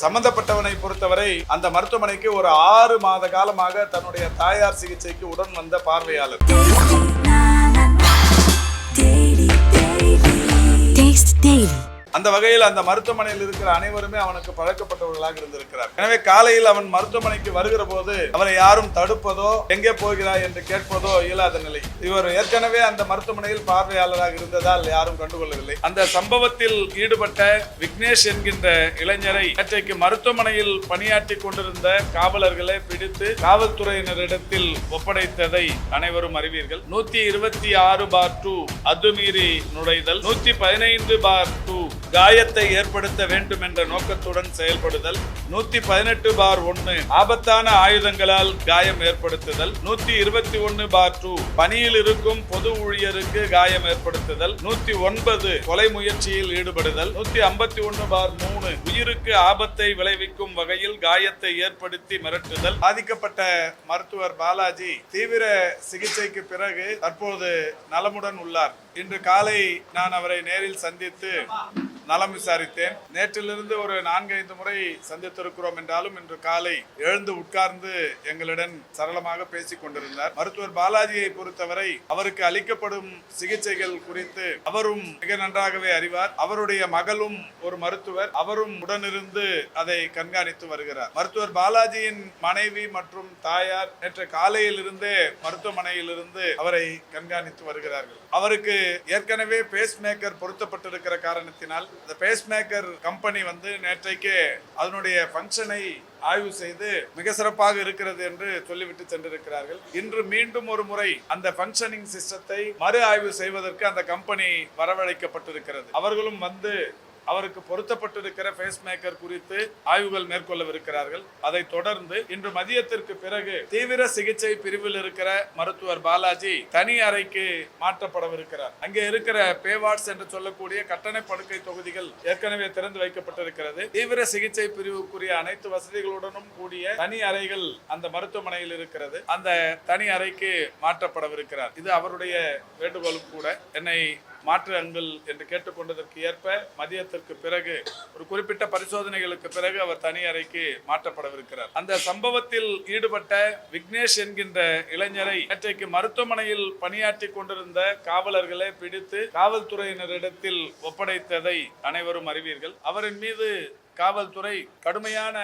சம்பந்தப்பட்டவனை பொறுத்தவரை அந்த மருத்துவமனைக்கு ஒரு 6 மாத காலமாக தன்னுடைய தாயார் சிகிச்சைக்கு உடன் வந்த பார்வையாளர். அந்த வகையில் அந்த மருத்துவமனையில் இருக்கிற அனைவருமே அவனுக்கு பழக்கப்பட்டவர்களாக இருந்திருக்கிறார். எனவே காலையில் அவன் மருத்துவமனைக்கு வருகிற போது அவரை யாரும் தடுப்பதோ எங்கே போகிறாய் என்று கேட்பதோ இயலாத நிலை. இவர் ஏற்கனவே அந்த மருத்துவமனையில் பார்வையாளராக இருந்ததால் யாரும் கண்டுகொள்ளவில்லை. அந்த சம்பவத்தில் ஈடுபட்ட விக்னேஷ் என்கின்ற இளைஞரை நேற்றைக்கு மருத்துவமனையில் பணியாற்றி கொண்டிருந்த காவலர்களை பிடித்து காவல்துறையினரிடத்தில் ஒப்படைத்ததை அனைவரும் அறிவீர்கள். 126/2 அத்துமீறி நுழைதல், 115/2 காயத்தை ஏற்படுத்த வேண்டும் என்ற நோக்கத்துடன் செயல்படுதல், 118/1 ஆபத்தான ஆயுதங்களால் காயம் ஏற்படுத்துதல், 121/2 பணியில் இருக்கும் பொது ஊழியருக்கு காயம் ஏற்படுத்துதல், 109 கொலை முயற்சியில் ஈடுபடுதல், 151/3 உயிருக்கு ஆபத்தை விளைவிக்கும் வகையில் காயத்தை ஏற்படுத்தி மிரட்டுதல். பாதிக்கப்பட்ட மருத்துவர் பாலாஜி தீவிர சிகிச்சைக்கு பிறகு தற்போது நலமுடன் உள்ளார். இன்று காலை நான் அவரை நேரில் சந்தித்து நலம் விசாரித்தேன். நேற்றிலிருந்து ஒரு 4-5 முறை சந்தித்திருக்கிறோம் என்றாலும் இன்று காலை எழுந்து உட்கார்ந்து எங்களுடன் சரளமாக பேசிக் கொண்டிருந்தார். மருத்துவர் பாலாஜியை பொறுத்தவரை அவருக்கு அளிக்கப்படும் சிகிச்சைகள் குறித்து அவரும் மிக நன்றாகவே அறிவார். அவருடைய மகளும் ஒரு மருத்துவர், அவரும் உடனிருந்து அதை கண்காணித்து வருகிறார். மருத்துவர் பாலாஜியின் மனைவி மற்றும் தாயார் நேற்று காலையில் இருந்தே மருத்துவமனையில் இருந்து அவரை கண்காணித்து வருகிறார்கள். அவருக்கு ஏற்கனவே பேஸ் மேக்கர் பொருத்தப்பட்டிருக்கிற காரணத்தினால் இந்த பேஸ் மேக்கர் கம்பெனி நேற்றைக்கு அதனுடைய ஃபங்க்ஷனை ஆய்வு செய்து மிக சிறப்பாக இருக்கிறது என்று சொல்லிவிட்டு சென்றிருக்கிறார்கள். இன்று மீண்டும் ஒரு முறை அந்த ஃபங்க்ஷனிங் சிஸ்டத்தை மறு ஆய்வு செய்வதற்கு அந்த கம்பெனி வரவழைக்கப்பட்டிருக்கிறது. அவர்களும் அவருக்கு பொருத்தப்பட்டிருக்கிற பேஸ் மேக்கர் குறித்து ஆய்வுகள் மேற்கொள்ளவிருக்கிறார்கள். அதை தொடர்ந்து இன்று மதியத்திற்கு பிறகு தீவிர சிகிச்சை பிரிவில் இருக்கிற மருத்துவர் பாலாஜி தனி அறைக்கு மாற்றப்படவிருக்கிறார். அங்கே இருக்கிற பேவார்ட்ஸ் என்று சொல்லக்கூடிய கட்டண படுக்கை தொகுதிகள் ஏற்கனவே திறந்து வைக்கப்பட்டிருக்கிறது. தீவிர சிகிச்சை பிரிவுக்குரிய அனைத்து வசதிகளுடனும் கூடிய தனி அறைகள் அந்த மருத்துவமனையில் இருக்கிறது. அந்த தனி அறைக்கு மாற்றப்படவிருக்கிறார். இது அவருடைய வேண்டுகோளும் கூட. என்னை மாற்றுங்கள் என்று கேட்டுக்கொண்டதற்கு ஏற்ப மதியத்திற்கு பிறகு ஒரு குறிப்பிட்ட பரிசோதனைகளுக்கு பிறகு அவர் தனி அறைக்கு மாற்றப்படவிருக்கிறார். அந்த சம்பவத்தில் ஈடுபட்ட விக்னேஷ் என்கின்ற இளைஞரை நேற்றைக்கு மருத்துவமனையில் பணியாற்றி கொண்டிருந்த காவலர்களை பிடித்து காவல்துறையினரிடத்தில் ஒப்படைத்ததை அனைவரும் அறிவீர்கள். அவரின் மீது காவல்துறை கடுமையான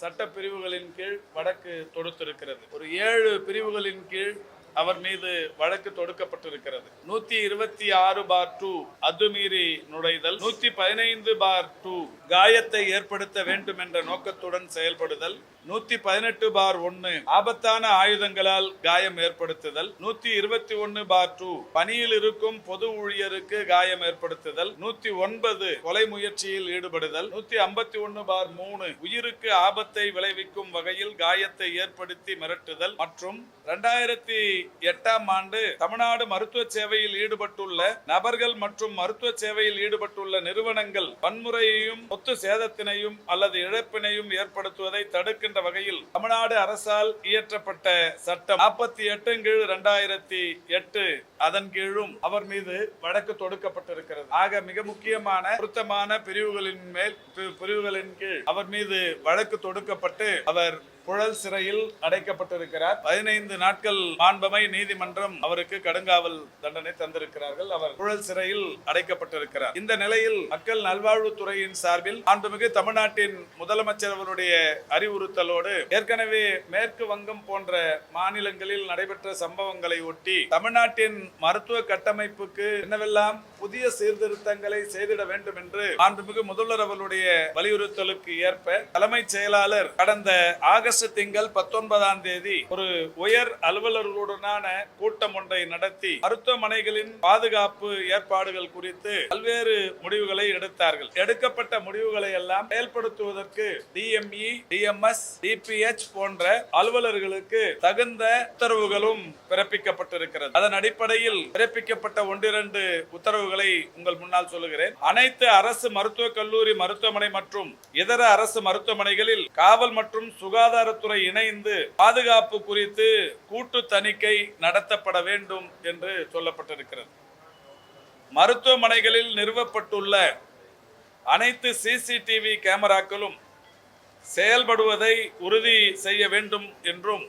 சட்ட பிரிவுகளின் கீழ் வழக்கு தொடுத்திருக்கிறது. ஒரு 7 பிரிவுகளின் கீழ் அவர் மீது வழக்கு தொடுக்கப்பட்டிருக்கிறது. 126/2 அத்துமீறி நுழைதல், 115/2 காயத்தை ஏற்படுத்த வேண்டும் என்ற நோக்கத்துடன் செயல்படுதல், 118/1 ஆபத்தான ஆயுதங்களால் காயம் ஏற்படுத்துதல், 121/2 பணியில் இருக்கும் பொது ஊழியருக்கு காயம் ஏற்படுத்துதல், 109 கொலை முயற்சியில் ஈடுபடுதல், 151/3 உயிருக்கு ஆபத்தை விளைவிக்கும் வகையில் காயத்தை ஏற்படுத்தி மிரட்டுதல் மற்றும் 2008ஆம் ஆண்டு தமிழ்நாடு மருத்துவ சேவையில் ஈடுபட்டுள்ள நபர்கள் மற்றும் மருத்துவ சேவையில் ஈடுபட்டுள்ள நிறுவனங்கள் வன்முறையையும் சொத்து சேதத்தினையும் அல்லது இழப்பினையும் ஏற்படுத்துவதை தடுக்கின்ற வகையில் தமிழ்நாடு அரசால் இயற்றப்பட்ட சட்டம் 48/2008 அதன் கீழும் அவர் மீது வழக்கு தொடுக்கப்பட்டிருக்கிறது. ஆக மிக முக்கியமான பொருத்தமான பிரிவுகளின் கீழ் அவர் மீது வழக்கு தொடுக்கப்பட்டு அவர் புழல் சிறையில் அடைக்கப்பட்டிருக்கிறார். 15 நாட்கள் மாண்பமை நீதிமன்றம் அவருக்கு கடுங்காவல் தண்டனை தந்திருக்கிறார்கள். அவர் புழல் சிறையில் அடைக்கப்பட்டிருக்கிறார். இந்த நிலையில் மக்கள் நல்வாழ்வுத்துறையின் சார்பில் மாண்புமிகு தமிழ்நாட்டின் முதலமைச்சர் அவருடைய அறிவுறுத்தலோடு ஏற்கனவே மேற்கு வங்கம் போன்ற மாநிலங்களில் நடைபெற்ற சம்பவங்களை ஒட்டி தமிழ்நாட்டின் மருத்துவ கட்டமைப்புக்கு என்னவெல்லாம் புதிய சீர்திருத்தங்களை செய்திட வேண்டும் என்று மாண்புமிகு முதல்வர் அவருடைய வலியுறுத்தலுக்கு ஏற்ப தலைமைச் செயலாளர் கடந்த ஆகஸ்ட் திங்கள் 19ஆம் தேதி ஒரு உயர் அலுவலர்களுடனான கூட்டம் ஒன்றை நடத்தி மருத்துவமனைகளின் பாதுகாப்பு ஏற்பாடுகள் குறித்து பல்வேறு முடிவுகளை எடுத்தார்கள். எடுக்கப்பட்ட முடிவுகளை எல்லாம் செயல்படுத்துவதற்கு DME, DMS, DPH போன்ற அலுவலர்களுக்கு தகுந்த உத்தரவுகளும் பிறப்பிக்கப்பட்டிருக்கிறது. அதன் அடிப்படையில் பிறப்பிக்கப்பட்ட 1-2 உத்தரவுகளை உங்கள் முன்னால் சொல்லுகிறேன். அனைத்து அரசு மருத்துவக் கல்லூரி மருத்துவமனை மற்றும் இதர அரசு மருத்துவமனைகளில் காவல் மற்றும் சுகாதார சுகாதாரத்துறை இணைந்து பாதுகாப்பு குறித்து கூட்டு தணிக்கை நடத்தப்பட வேண்டும் என்று சொல்லப்பட்டிருக்கிறது. மருத்துவமனைகளில் நிறுவப்பட்டுள்ள அனைத்து CCTV கேமராக்களும் செயல்படுவதை உறுதி செய்ய வேண்டும் என்றும்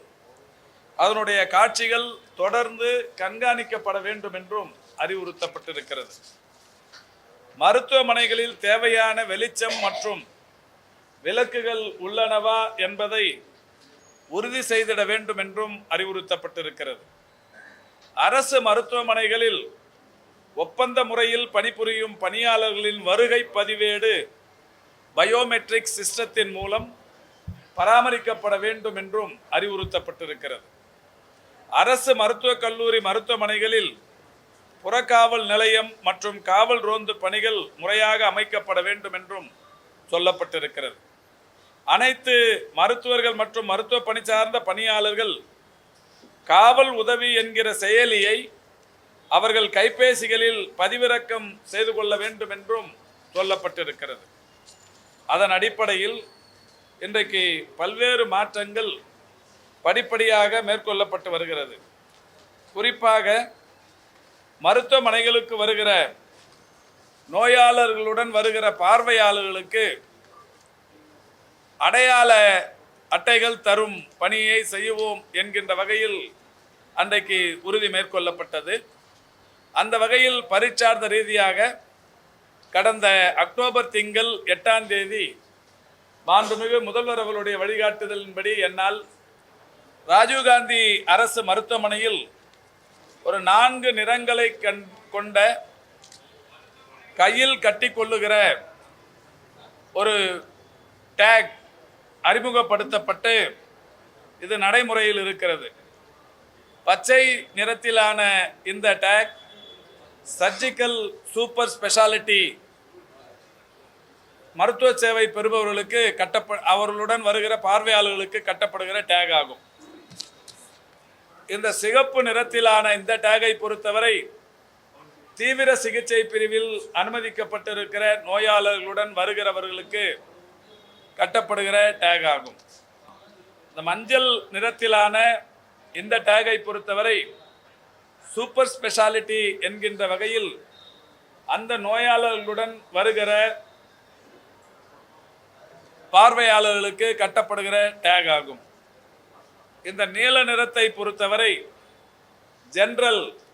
அதனுடைய காட்சிகள் தொடர்ந்து கண்காணிக்கப்பட வேண்டும் என்றும் அறிவுறுத்தப்பட்டிருக்கிறது. மருத்துவமனைகளில் தேவையான வெளிச்சம் மற்றும் விளக்குகள் உள்ளனவா என்பதை உறுதி செய்திட வேண்டும் என்றும் அறிவுறுத்தப்பட்டிருக்கிறது. அரசு மருத்துவமனைகளில் ஒப்பந்த முறையில் பணிபுரியும் பணியாளர்களின் வருகை பதிவேடு பயோமெட்ரிக் சிஸ்டத்தின் மூலம் பராமரிக்கப்பட வேண்டும் என்றும் அறிவுறுத்தப்பட்டிருக்கிறது. அரசு மருத்துவக் கல்லூரி மருத்துவமனைகளில் புறக்காவல் நிலையம் மற்றும் காவல் ரோந்து பணிகள் முறையாக அமைக்கப்பட வேண்டும் என்றும் சொல்லப்பட்டிருக்கிறது. அனைத்து மருத்துவர்கள் மற்றும் மருத்துவ பணி சார்ந்த பணியாளர்கள் காவல் உதவி என்கிற செயலியை அவர்கள் கைபேசிகளில் பதிவிறக்கம் செய்து கொள்ள வேண்டும் என்றும் சொல்லப்பட்டிருக்கிறது. அதன் அடிப்படையில் இன்றைக்கு பல்வேறு மாற்றங்கள் படிப்படியாக மேற்கொள்ளப்பட்டு வருகிறது. குறிப்பாக மருத்துவமனைகளுக்கு வருகிற நோயாளர்களுடன் வருகிற பார்வையாளர்களுக்கு அடையாள அட்டைகள் தரும் பணியை செய்வோம் என்கின்ற வகையில் அன்றைக்கு உறுதி மேற்கொள்ளப்பட்டது. அந்த வகையில் பரீட்சார்த்த ரீதியாக கடந்த அக்டோபர் திங்கள் 8ஆம் தேதி மாண்புமிகு முதல்வர் அவர்களுடைய வழிகாட்டுதலின்படி என்னால் ராஜீவ்காந்தி அரசு மருத்துவமனையில் ஒரு 4 நிறங்களை கொண்ட கையில் கட்டிக்கொள்ளுகிற ஒரு டேக் அறிமுகப்படுத்தப்பட்டு இது நடைமுறையில் இருக்கிறது. பச்சை நிறத்திலான இந்த டேக் சர்ஜிக்கல் சூப்பர் ஸ்பெஷாலிட்டி மருத்துவ சேவை பெறுபவர்களுக்கு அவர்களுடன் வருகிற பார்வையாளர்களுக்கு கட்டப்படுகிற டேக் ஆகும். இந்த சிகப்பு நிறத்திலான இந்த டேகை பொறுத்தவரை தீவிர சிகிச்சை பிரிவில் அனுமதிக்கப்பட்டிருக்கிற நோயாளர்களுடன் வருகிறவர்களுக்கு கட்டப்படுகிற டேக் ஆகும். இந்த மஞ்சள் நிறத்திலான இந்த டேகை பொறுத்தவரை சூப்பர் ஸ்பெஷாலிட்டி என்கின்ற வகையில் அந்த நோயாளர்களுடன் வருகிற பார்வையாளர்களுக்கு கட்டப்படுகிற டேக் ஆகும். இந்த நீல நிறத்தை பொறுத்தவரை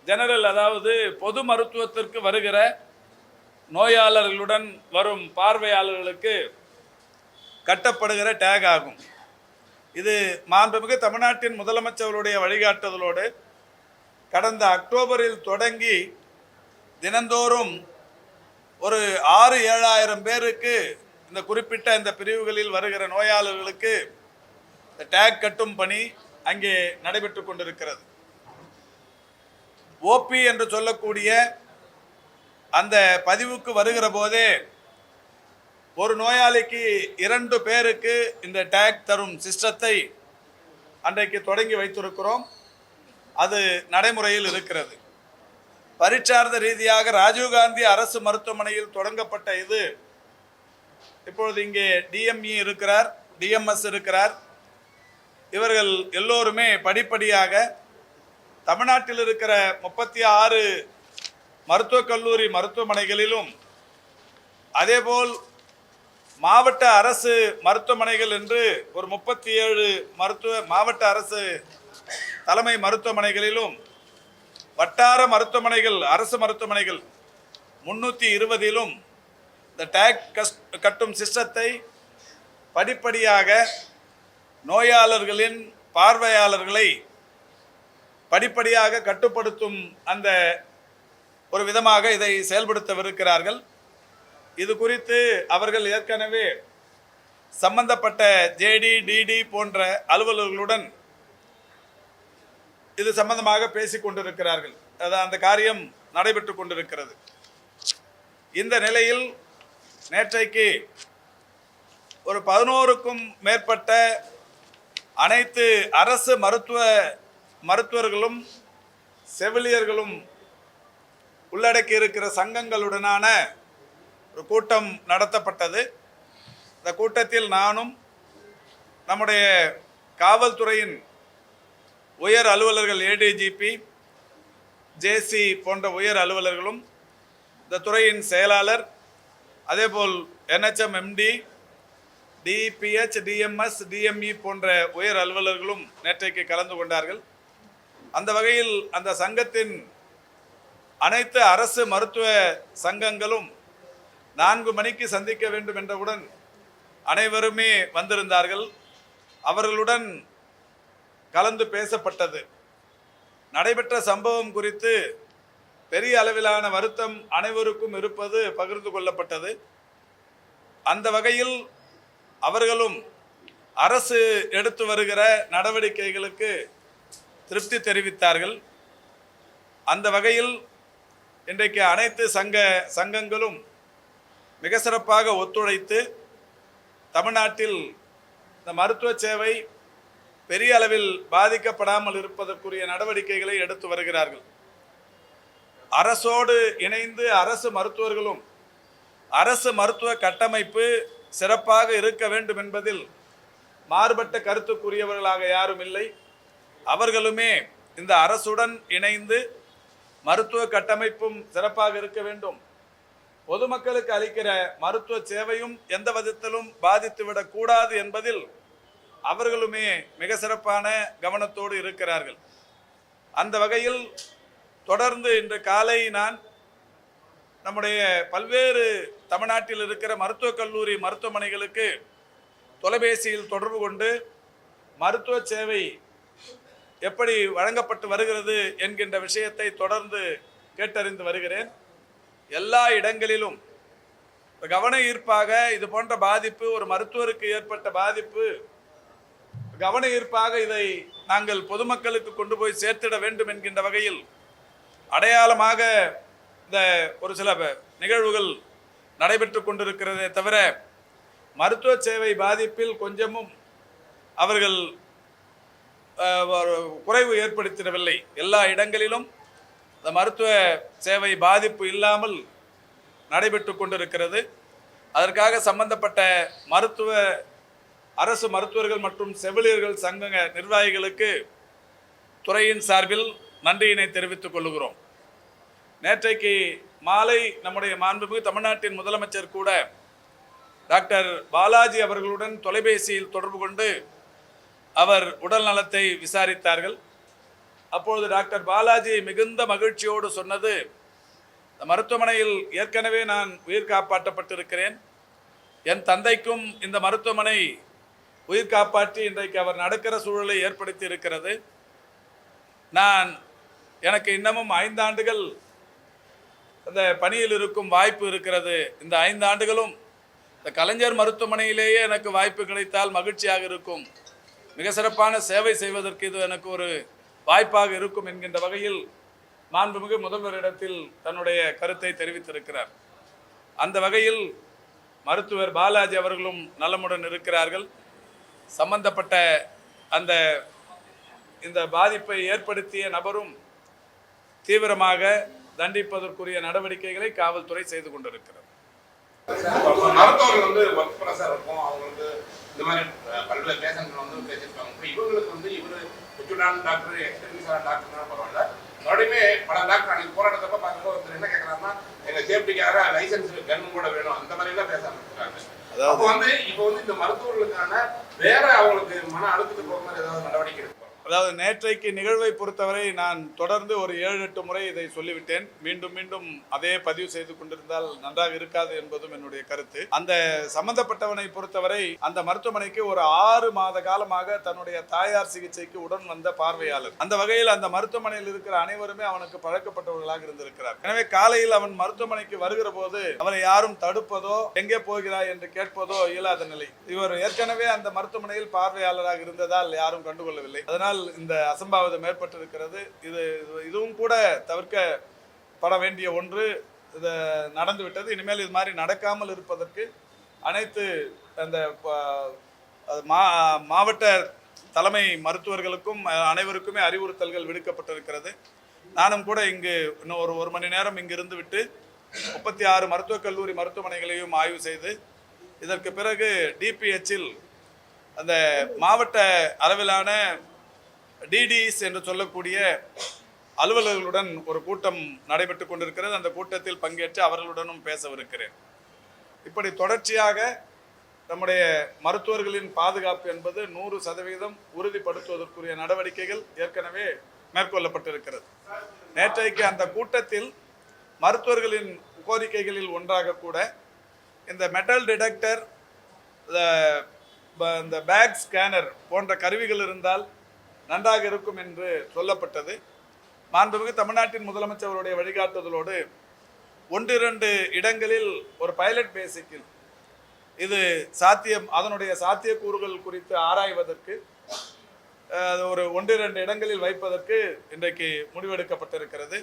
ஜெனரல் அதாவது பொது மருத்துவத்திற்கு வருகிற நோயாளர்களுடன் வரும் பார்வையாளர்களுக்கு கட்டப்படுகிற டேக் ஆகும். இது மாண்புமிகு தமிழ்நாட்டின் முதலமைச்சருடைய வழிகாட்டுதலோடு கடந்த அக்டோபரில் தொடங்கி தினந்தோறும் ஒரு 6-7 பேருக்கு இந்த குறிப்பிட்ட இந்த பிரிவுகளில் வருகிற நோயாளர்களுக்கு இந்த டேக் கட்டும் பணி அங்கே நடைபெற்று கொண்டிருக்கிறது. ஓபி என்று சொல்லக்கூடிய அந்த பதிவுக்கு வருகிற போதே ஒரு நோயாளிக்கு 2 பேருக்கு இந்த டேக் தரும் சிஸ்டத்தை அன்றைக்கு தொடங்கி வைத்திருக்கிறோம். அது நடைமுறையில் இருக்கிறது. பரீட்சார்த்த ரீதியாக ராஜீவ்காந்தி அரசு மருத்துவமனையில் தொடங்கப்பட்ட இது இப்பொழுது இங்கே டிஎம்இ இருக்கிறார், டிஎம்எஸ் இருக்கிறார். இவர்கள் எல்லோருமே படிப்படியாக தமிழ்நாட்டில் இருக்கிற 36 மருத்துவக் கல்லூரி மருத்துவமனைகளிலும் அதேபோல் மாவட்ட அரசு மருத்துவமனைகள் என்று ஒரு 37 மாவட்ட அரசு தலைமை மருத்துவமனைகளிலும் வட்டார மருத்துவமனைகள் அரசு மருத்துவமனைகள் 320லும் இந்த டேக் கட்டும் சிஸ்டத்தை படிப்படியாக நோயாளர்களின் பார்வையாளர்களை படிப்படியாக கட்டுப்படுத்தும் அந்த ஒரு விதமாக இதை செயல்படுத்தவிருக்கிறார்கள். இது குறித்து அவர்கள் ஏற்கனவே சம்பந்தப்பட்ட ஜேடி டிடி போன்ற அலுவலர்களுடன் இது சம்பந்தமாக பேசிக் கொண்டிருக்கிறார்கள். அந்த காரியம் நடைபெற்று கொண்டிருக்கிறது. இந்த நிலையில் நேற்றைக்கு ஒரு 11க்கும் மேற்பட்ட அனைத்து அரசு மருத்துவர்களும் செவிலியர்களும் உள்ளடக்கி இருக்கிற சங்கங்களுடனான ஒரு கூட்டம் நடத்தப்பட்டது. இந்த கூட்டத்தில் நானும் நம்முடைய காவல்துறையின் உயர் அலுவலர்கள் ஏடிஜிபி ஜேசி போன்ற உயர் அலுவலர்களும் இந்த துறையின் செயலாளர் அதேபோல் NHM MD DPH, DMS, DME போன்ற உயர் அலுவலர்களும் நேற்றைக்கு கலந்து கொண்டார்கள். அந்த வகையில் அந்த சங்கத்தின் அனைத்து அரசு மருத்துவ சங்கங்களும் 4 மணிக்கு சந்திக்க வேண்டும் என்றவுடன் அனைவருமே வந்திருந்தார்கள். அவர்களுடன் கலந்து பேசப்பட்டது. நடைபெற்ற சம்பவம் குறித்து பெரிய அளவிலான வருத்தம் அனைவருக்கும் இருப்பது பகிர்ந்து கொள்ளப்பட்டது. அந்த வகையில் அவர்களும் அரசு எடுத்து வருகிற நடவடிக்கைகளுக்கு திருப்தி தெரிவித்தார்கள். அந்த வகையில் இன்றைக்கு அனைத்து சங்கங்களும் மிக சிறப்பாக ஒத்துழைத்து தமிழ்நாட்டில் இந்த மருத்துவ சேவை பெரிய அளவில் பாதிக்கப்படாமல் இருப்பதற்குரிய நடவடிக்கைகளை எடுத்து வருகிறார்கள். அரசோடு இணைந்து அரசு மருத்துவர்களும் அரசு மருத்துவ கட்டமைப்பு சிறப்பாக இருக்க வேண்டும் என்பதில் மாறுபட்ட கருத்துக்குரியவர்களாக யாரும் இல்லை. அவர்களுமே இந்த அரசுடன் இணைந்து மருத்துவ கட்டமைப்பும் சிறப்பாக இருக்க வேண்டும், பொதுமக்களுக்கு அளிக்கிற மருத்துவ சேவையும் எந்த விதத்திலும் பாதித்துவிடக் கூடாது என்பதில் அவர்களுமே மிக சிறப்பான கவனத்தோடு இருக்கிறார்கள். அந்த வகையில் தொடர்ந்து இன்று காலை நான் நம்முடைய பல்வேறு தமிழ்நாட்டில் இருக்கிற மருத்துவக் கல்லூரி மருத்துவமனைகளுக்கு தொலைபேசியில் தொடர்பு கொண்டு மருத்துவ சேவை எப்படி வழங்கப்பட்டு வருகிறது என்கின்ற விஷயத்தை தொடர்ந்து கேட்டறிந்து வருகிறேன். எல்லா இடங்களிலும் கவன ஈர்ப்பாக இது போன்ற பாதிப்பு, ஒரு மருத்துவருக்கு ஏற்பட்ட பாதிப்பு கவன ஈர்ப்பாக இதை நாங்கள் பொதுமக்களுக்கு கொண்டு போய் சேர்த்திட வேண்டும் என்கின்ற வகையில் அடையாளமாக இந்த ஒரு சில நிகழ்வுகள் நடைபெற்று கொண்டிருக்கிறதே தவிர மருத்துவ சேவை பாதிப்பில் கொஞ்சமும் அவர்கள் குறைவு ஏற்படுத்திடவில்லை. எல்லா இடங்களிலும் இந்த மருத்துவ சேவை பாதிப்பு இல்லாமல் நடைபெற்று கொண்டிருக்கிறது. அதற்காக சம்பந்தப்பட்ட அரசு மருத்துவர்கள் மற்றும் செவிலியர்கள் சங்க நிர்வாகிகளுக்கு துறையின் சார்பில் நன்றியினை தெரிவித்துக் கொள்கிறோம். நேற்றைக்கு மாலை நம்முடைய மாண்புமிகு தமிழ்நாட்டின் முதலமைச்சர் கூட டாக்டர் பாலாஜி அவர்களுடன் தொலைபேசியில் தொடர்பு கொண்டு அவர் உடல் நலத்தை விசாரித்தார்கள். அப்பொழுது டாக்டர் பாலாஜி மிகுந்த மகிழ்ச்சியோடு சொன்னது, இந்த மருத்துவமனையில் ஏற்கனவே நான் உயிர் காப்பாற்றப்பட்டிருக்கிறேன், என் தந்தைக்கும் இந்த மருத்துவமனை உயிர் காப்பாற்றி இன்றைக்கு அவர் நடக்கிற சூழலை ஏற்படுத்தி இருக்கிறது. எனக்கு இன்னமும் 5 ஆண்டுகள் அந்த பணியில் இருக்கும் வாய்ப்பு இருக்கிறது. இந்த 5 ஆண்டுகளும் இந்த கலைஞர் மருத்துவமனையிலேயே எனக்கு வாய்ப்பு கிடைத்தால் மகிழ்ச்சியாக இருக்கும், மிக சிறப்பான சேவை செய்வதற்கு இது எனக்கு ஒரு வாய்ப்பாக இருக்கும் என்கின்ற வகையில் மாண்புமிகு முதல்வரிடத்தில் தன்னுடைய கருத்தை தெரிவித்திருக்கிறார். அந்த வகையில் மருத்துவர் பாலாஜி அவர்களும் நலமுடன் இருக்கிறார்கள். சம்பந்தப்பட்ட இந்த பாதிப்பை ஏற்படுத்திய நபரும் தீவிரமாக தண்டிப்பதற்குரிய நடவடிக்கைகளை காவல்துறை செய்து கொண்டிருக்கிறது. மருத்துவர்கள் பிரஷர் இருக்கும், அவங்க இந்த மாதிரி பல்வேறு பேஷண்ட்கள் பேசியிருப்பாங்க. இவங்களுக்கு இவரு உச்சுடான டாக்டர், எக்ஸ்பீரியன்ஸான டாக்டர்னா பரவாயில்ல, மறுபடியுமே பல டாக்டர் அன்னைக்கு போராட்டத்தப்ப பார்க்கும்போது ஒருத்தர் என்ன கேட்கறாருன்னா, எங்க சேஃப்டிக்காக லைசன்ஸ் கன் கூட வேணும், அந்த மாதிரி எல்லாம் பேச ஆரம்பிச்சிருக்காங்க. அப்போ இப்போ இந்த மருத்துவர்களுக்கான வேற அவங்களுக்கு மன அழுத்தத்துக்கு போகிற மாதிரி ஏதாவது நடவடிக்கை எடுக்கும். அதாவது நேற்றைக்கு நிகழ்வை பொறுத்தவரை நான் தொடர்ந்து ஒரு 7-8 முறை இதை சொல்லிவிட்டேன். மீண்டும் மீண்டும் அதே பதிவு செய்து கொண்டிருந்தால் நன்றாக இருக்காது என்பதும் என்னுடைய கருத்து. அந்த சம்பந்தப்பட்டவனை பொறுத்தவரை அந்த மருத்துவமனைக்கு ஒரு 6 மாத காலமாக தன்னுடைய தாயார் சிகிச்சைக்கு உடன் வந்த பார்வையாளர். அந்த வகையில் அந்த மருத்துவமனையில் இருக்கிற அனைவருமே அவனுக்கு பழக்கப்பட்டவர்களாக இருந்திருக்கிறார். எனவே காலையில் அவன் மருத்துவமனைக்கு வருகிற போது அவரை யாரும் தடுப்பதோ எங்கே போகிறாய் என்று கேட்பதோ இயலாத நிலை. இவர் ஏற்கனவே அந்த மருத்துவமனையில் பார்வையாளராக இருந்ததால் யாரும் கண்டுகொள்ளவில்லை. அதனால் இந்த அசம்பாவிதம் ஏற்பட்டிருக்கிறது. இதுவும் கூட தவிர்க்கப்பட வேண்டிய ஒன்று. இது நடந்துவிட்டது. இனிமேல் இது மாதிரி நடக்காமல் இருப்பதற்கு அனைத்து அந்த மாவட்ட தலைமை மருத்துவர்களுக்கும் அனைவருக்குமே அறிவுறுத்தல்கள் விடுக்கப்பட்டிருக்கிறது. நானும் கூட இங்கு இன்னும் ஒரு மணி நேரம் இங்கு இருந்து விட்டு 36 மருத்துவக் கல்லூரி மருத்துவமனைகளையும் ஆய்வு செய்து இதற்கு பிறகு டிபிஹெச்சில் அந்த மாவட்ட அளவிலான டிடிஸ் என்று சொல்லக்கூடிய அலுவலர்களுடன் ஒரு கூட்டம் நடைபெற்று கொண்டிருக்கிறது. அந்த கூட்டத்தில் பங்கேற்று அவர்களுடனும் பேசவிருக்கிறேன். இப்படி தொடர்ச்சியாக நம்முடைய மருத்துவர்களின் பாதுகாப்பு என்பது 100% உறுதிப்படுத்துவதற்குரிய நடவடிக்கைகள் ஏற்கனவே மேற்கொள்ளப்பட்டிருக்கிறது. நேற்றைக்கு அந்த கூட்டத்தில் மருத்துவர்களின் கோரிக்கைகளில் ஒன்றாக கூட இந்த மெட்டல் டிடெக்டர், இந்த பேக் ஸ்கேனர் போன்ற கருவிகள் இருந்தால் நன்றாக இருக்கும் என்று சொல்லப்பட்டது. மாண்புமிகு தமிழ்நாட்டின் முதலமைச்சருடைய வழிகாட்டுதலோடு 1-2 இடங்களில் ஒரு பைலட் பேசிக்கில் இது சாத்தியம், அதனுடைய சாத்தியக்கூறுகள் குறித்து ஆராய்வதற்கு ஒரு 1-2 இடங்களில் வைப்பதற்கு இன்றைக்கு முடிவெடுக்கப்பட்டிருக்கிறது.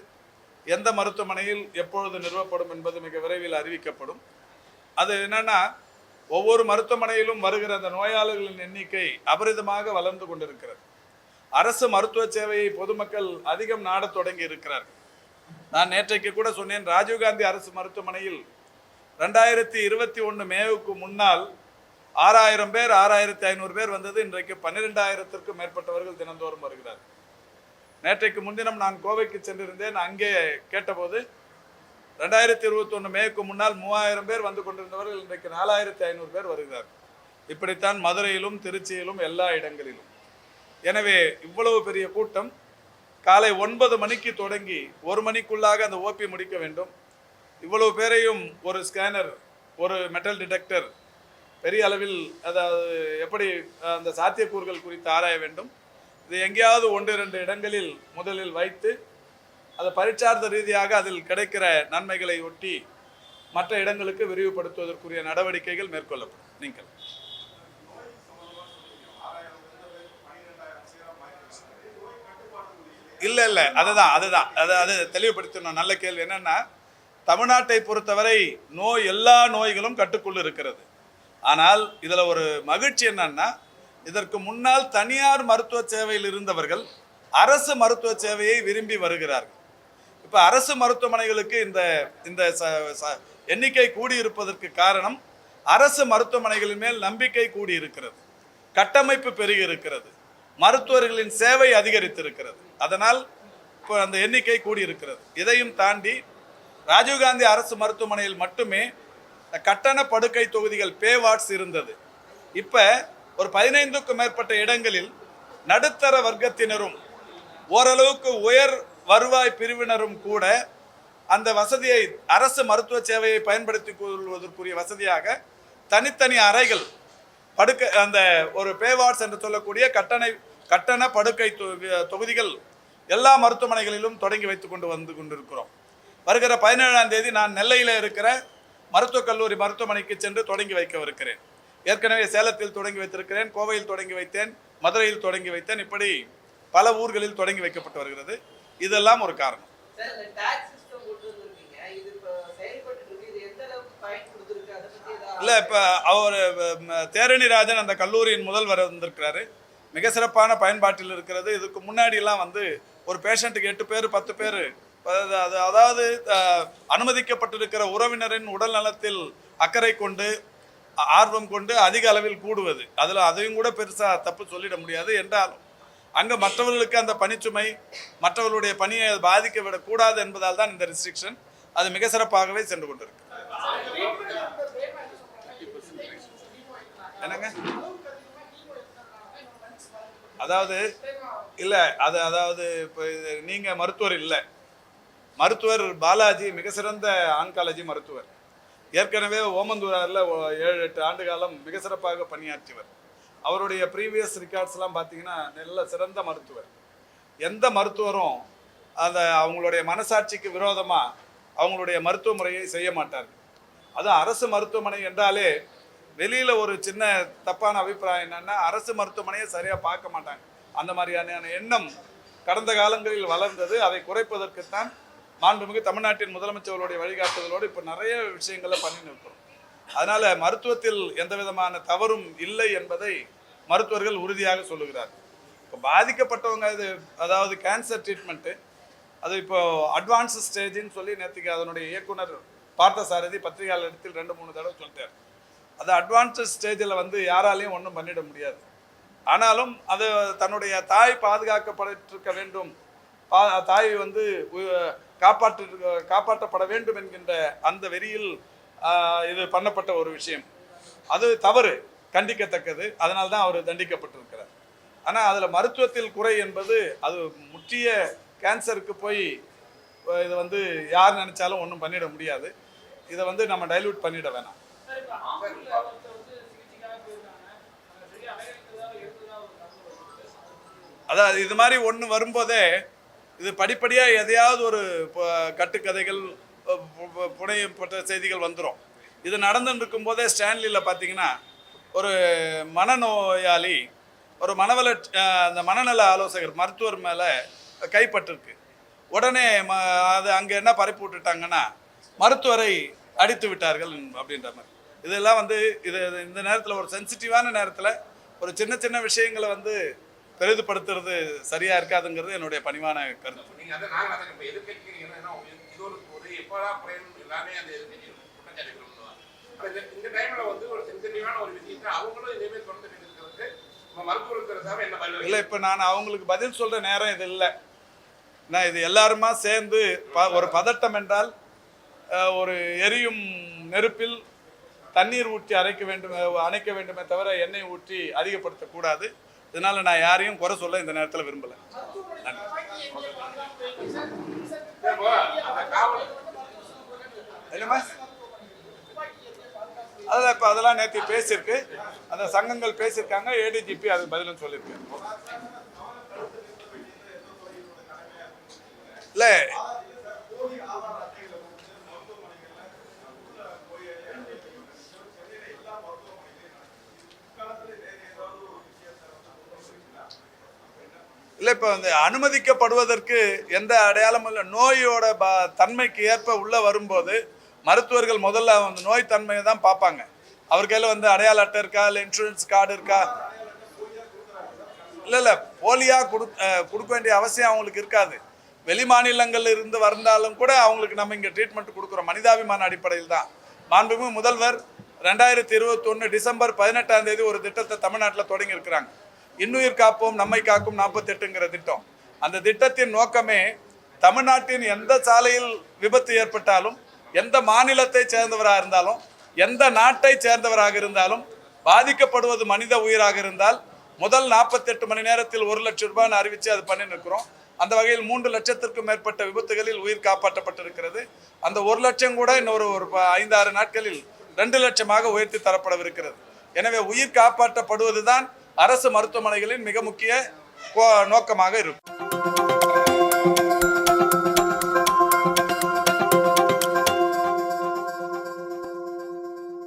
எந்த மருத்துவமனையில் எப்பொழுது நிறுவப்படும் என்பது மிக விரைவில் அறிவிக்கப்படும். அது என்னன்னா, ஒவ்வொரு மருத்துவமனையிலும் வருகிற அந்த நோயாளர்களின் எண்ணிக்கை அபரிதமாக வளர்ந்து கொண்டிருக்கிறது. அரசு மருத்துவ சேவையை பொதுமக்கள் அதிகம் நாடத் தொடங்கி இருக்கிறார்கள். நான் நேற்றைக்கு கூட சொன்னேன், ராஜீவ்காந்தி அரசு மருத்துவமனையில் 2021 மேவுக்கு முன்னால் 6000 பேர் 6500 பேர் வந்தது. இன்றைக்கு 12,000த்திற்கும் மேற்பட்டவர்கள் தினந்தோறும் வருகிறார். நேற்றைக்கு முன்தினம் நான் கோவைக்கு சென்றிருந்தேன். அங்கே கேட்டபோது 2021 மேவுக்கு முன்னால் 3000 பேர் வந்து கொண்டிருந்தவர்கள் இன்றைக்கு 4500 பேர் வருகிறார். இப்படித்தான் மதுரையிலும் திருச்சியிலும் எல்லா இடங்களிலும். எனவே இவ்வளவு பெரிய கூட்டம் காலை 9 மணிக்கு தொடங்கி 1 மணிக்குள்ளாக அந்த ஓபி முடிக்க வேண்டும். இவ்வளவு பேரையும் ஒரு ஸ்கேனர், ஒரு மெட்டல் டிடெக்டர் பெரிய அளவில், அதாவது எப்படி அந்த சாத்தியக்கூறுகள் குறித்து ஆராய வேண்டும். இது எங்கேயாவது 1-2 இடங்களில் முதலில் வைத்து அதை பரீட்சார்த்த ரீதியாக அதில் கிடைக்கிற நன்மைகளை ஒட்டி மற்ற இடங்களுக்கு விரிவுபடுத்துவதற்குரிய நடவடிக்கைகள் மேற்கொள்ளப்படும். நீங்கள் இல்லை அதுதான் அது தெளிவுபடுத்தணும். நல்ல கேள்வி. என்னன்னா, தமிழ்நாட்டை பொறுத்தவரை எல்லா நோய்களும் கட்டுக்குள் இருக்கிறது. ஆனால் இதில் ஒரு மகிழ்ச்சி என்னன்னா, இதற்கு முன்னால் தனியார் மருத்துவ சேவையில் இருந்தவர்கள் அரசு மருத்துவ சேவையை விரும்பி வருகிறார்கள். இப்போ அரசு மருத்துவமனைகளுக்கு இந்த எண்ணிக்கை கூடியிருப்பதற்கு காரணம் அரசு மருத்துவமனைகளின் மேல் நம்பிக்கை கூடியிருக்கிறது, கட்டமைப்பு பெருகி இருக்கிறது, மருத்துவர்களின் சேவை அதிகரித்திருக்கிறது. அதனால் இப்போ அந்த எண்ணிக்கை கூடியிருக்கிறது. இதையும் தாண்டி ராஜீவ்காந்தி அரசு மருத்துவமனையில் மட்டுமே கட்டண படுக்கை தொகுதிகள், பே வார்ட்ஸ் இருந்தது. இப்போ ஒரு 15க்கும் மேற்பட்ட இடங்களில் நடுத்தர வர்க்கத்தினரும் ஓரளவுக்கு உயர் வருவாய் பிரிவினரும் கூட அந்த வசதியை, அரசு மருத்துவ சேவையை பயன்படுத்தி கொள்வதற்குரிய வசதியாக தனித்தனி அறைகள், படுக்கை, அந்த ஒரு பே வார்ட்ஸ் என்று சொல்லக்கூடிய கட்டண படுக்கை தொகுதிகள் எல்லா மருத்துவமனைகளிலும் தொடங்கி வைத்து வந்து கொண்டிருக்கிறோம். வருகிற 17ஆம் தேதி நான் நெல்லையில் இருக்கிற மருத்துவக் கல்லூரி மருத்துவமனைக்கு சென்று தொடங்கி வைக்கவிருக்கிறேன். ஏற்கனவே சேலத்தில் தொடங்கி வைத்திருக்கிறேன், கோவையில் தொடங்கி வைத்தேன், மதுரையில் தொடங்கி வைத்தேன். இப்படி பல ஊர்களில் தொடங்கி வைக்கப்பட்டு வருகிறது. இதெல்லாம் ஒரு காரணம். இல்லை, இப்போ அவர் தேரணிராஜன் அந்த கல்லூரியின் முதல்வர் வந்திருக்கிறாரு. மிக சிறப்பான பயன்பாட்டில் இருக்கிறது. இதுக்கு முன்னாடியெல்லாம் ஒரு பேஷண்ட்டுக்கு 8 பேர் 10 பேர், அதாவது அனுமதிக்கப்பட்டிருக்கிற உறவினரின் உடல் நலத்தில் அக்கறை கொண்டு ஆர்வம் கொண்டு அதிக அளவில் கூடுவது, அதையும் கூட பெருசாக தப்பு சொல்லிட முடியாது. என்றாலும் அங்கே மற்றவர்களுக்கு அந்த பணிச்சுமை, மற்றவர்களுடைய பணியை பாதிக்க விடக்கூடாது என்பதால் தான் இந்த ரெஸ்ட்ரிக்ஷன். அது மிக சிறப்பாகவே சென்று கொண்டிருக்கு. என்னங்க, அதாவது இல்லை, அதாவது இப்போ நீங்கள் மருத்துவர் இல்லை, மருத்துவர் பாலாஜி மிக சிறந்த ஆன்காலஜி மருத்துவர். ஏற்கனவே ஓமந்தூராரில் 7-8 ஆண்டு காலம் மிக சிறப்பாக பணியாற்றியவர். அவருடைய ப்ரீவியஸ் ரெக்கார்ட்ஸ்லாம் பார்த்தீங்கன்னா நல்ல சிறந்த மருத்துவர். எந்த மருத்துவரும் அவங்களுடைய மனசாட்சிக்கு விரோதமாக அவங்களுடைய மருத்துவ முறையை செய்ய மாட்டார்கள். அதுவும் அரசு மருத்துவமனை என்றாலே வெளியில் ஒரு சின்ன தப்பான அபிப்பிராயம் என்னென்னா, அரசு மருத்துவமனையை சரியாக பார்க்க மாட்டாங்க. அந்த மாதிரியான எண்ணம் கடந்த காலங்களில் வளர்ந்தது. அதை குறைப்பதற்குத்தான் மாண்புமிகு தமிழ்நாட்டின் முதலமைச்சர்களுடைய வழிகாட்டுதலோடு இப்போ நிறைய விஷயங்களை பண்ணி நிற்கிறோம். அதனால் மருத்துவத்தில் எந்த விதமான தவறும் இல்லை என்பதை மருத்துவர்கள் உறுதியாக சொல்லுகிறார். இப்போ பாதிக்கப்பட்டவங்க, அதாவது கேன்சர் ட்ரீட்மெண்ட்டு, அது இப்போ அட்வான்ஸ் ஸ்டேஜின்னு சொல்லி நேற்றுக்கு அதனுடைய இயக்குனர் பார்த்தசாரதி பத்திரிகையாளரிடத்தில் 2-3 தடவை சொல்லிட்டார். அது அட்வான்ஸ் ஸ்டேஜில் யாராலையும் ஒன்றும் பண்ணிட முடியாது. ஆனாலும் அது தன்னுடைய தாய் பாதுகாக்கப்பட்டிருக்க வேண்டும், தாய் காப்பாற்றப்பட வேண்டும் என்கின்ற அந்த வெறியில் இது பண்ணப்பட்ட ஒரு விஷயம். அது தவறு, கண்டிக்கத்தக்கது. அதனால தான் அவர் தண்டிக்கப்பட்டிருக்கிறார். ஆனால் அதில் மருத்துவத்தில் குறை என்பது அது முற்றிய கேன்சருக்கு போய் இதை வந்து யார் நினைச்சாலும் ஒன்றும் பண்ணிட முடியாது. இதை வந்து நம்ம டைல்யூட் பண்ணிட வேணாம். அதாவது இது மாதிரி ஒன்று வரும்போதே இது படிப்படியாக எதையாவது ஒரு கட்டுக்கதைகள் புனையப்பட்ட செய்திகள் வந்துடும். இது நடந்துட்டு இருக்கும்போதே ஸ்டான்லியில் பார்த்தீங்கன்னா ஒரு மனநோயாளி ஒரு அந்த மனநல ஆலோசகர் மருத்துவர் மேலே கைப்பட்டிருக்கு. உடனே அது அங்கே என்ன பரப்பி விட்டுட்டாங்கன்னா மருத்துவரை அடித்து விட்டார்கள் அப்படின்ற மாதிரி. இதெல்லாம் வந்து இது இந்த நேரத்தில் ஒரு சென்சிட்டிவான நேரத்தில் ஒரு சின்ன சின்ன விஷயங்களை வந்து பெரிதுபடுத்துறது சரியா இருக்காதுங்கிறது என்னுடைய பணிவான கருத்து. இல்லை, இப்போ நான் அவங்களுக்கு பதில் சொல்ற நேரம் இது இல்லை. நான் இது எல்லாருமா சேர்ந்து ஒரு பதட்டம் என்றால் ஒரு எரியும் நெருப்பில் தண்ணீர் ஊற்றி அணைக்க வேண்டுமே தவிர எண்ணெய் ஊற்றி அதிகப்படுத்தக்கூடாது. இதனால நான் யாரையும் குறை சொல்ல இந்த நேரத்தில் விரும்பல. அதான் இப்போ அதெல்லாம் நேற்று பேசியிருக்கு, அந்த சங்கங்கள் பேசியிருக்காங்க, ஏடிஜிபி அது பதிலும் சொல்லியிருக்கு. இல்லை இல்லை, இப்போ வந்து அனுமதிக்கப்படுவதற்கு எந்த அடையாளமும் இல்லை. நோயோட தன்மைக்கு ஏற்ப உள்ளே வரும்போது மருத்துவர்கள் முதல்ல அந்த நோய் தன்மையை தான் பார்ப்பாங்க. அவர் கையில் வந்து அடையாள அட்டை இருக்கா, இல்லை இன்சூரன்ஸ் கார்டு இருக்கா. இல்லை போலியாக கொடுக்க வேண்டிய அவசியம் அவங்களுக்கு இருக்காது. வெளி மாநிலங்கள் இருந்து வந்தாலும் கூட அவங்களுக்கு நம்ம இங்கே ட்ரீட்மெண்ட் கொடுக்குறோம் மனிதாபிமான அடிப்படையில் தான். மாண்புமிகு முதல்வர் 2021 டிசம்பர் 18 ஒரு திட்டத்தை தமிழ்நாட்டில் தொடங்கி இருக்கிறாங்க. இன்னுயிர் காப்போம் நம்மை காக்கும் 48ங்கிற திட்டம். அந்த திட்டத்தின் நோக்கமே தமிழ்நாட்டின் எந்த சாலையில் விபத்து ஏற்பட்டாலும், எந்த மாநிலத்தை சேர்ந்தவராக இருந்தாலும், எந்த நாட்டை சேர்ந்தவராக இருந்தாலும், பாதிக்கப்படுவது மனித உயிராக இருந்தால் முதல் 48 மணி நேரத்தில் 1 லட்சம் ரூபாய்னு அறிவித்து அது பண்ணி நிற்கிறோம். அந்த வகையில் 3 லட்சத்திற்கும் மேற்பட்ட விபத்துகளில் உயிர் காப்பாற்றப்பட்டிருக்கிறது. அந்த 1 லட்சம் கூட இன்னொரு 5-6 நாட்களில் 2 லட்சமாக உயர்த்தி தரப்படவிருக்கிறது. எனவே உயிர் காப்பாற்றப்படுவதுதான் அரசு மருத்துவமனைகளின் மிக முக்கிய நோக்கமாக இருக்கும்.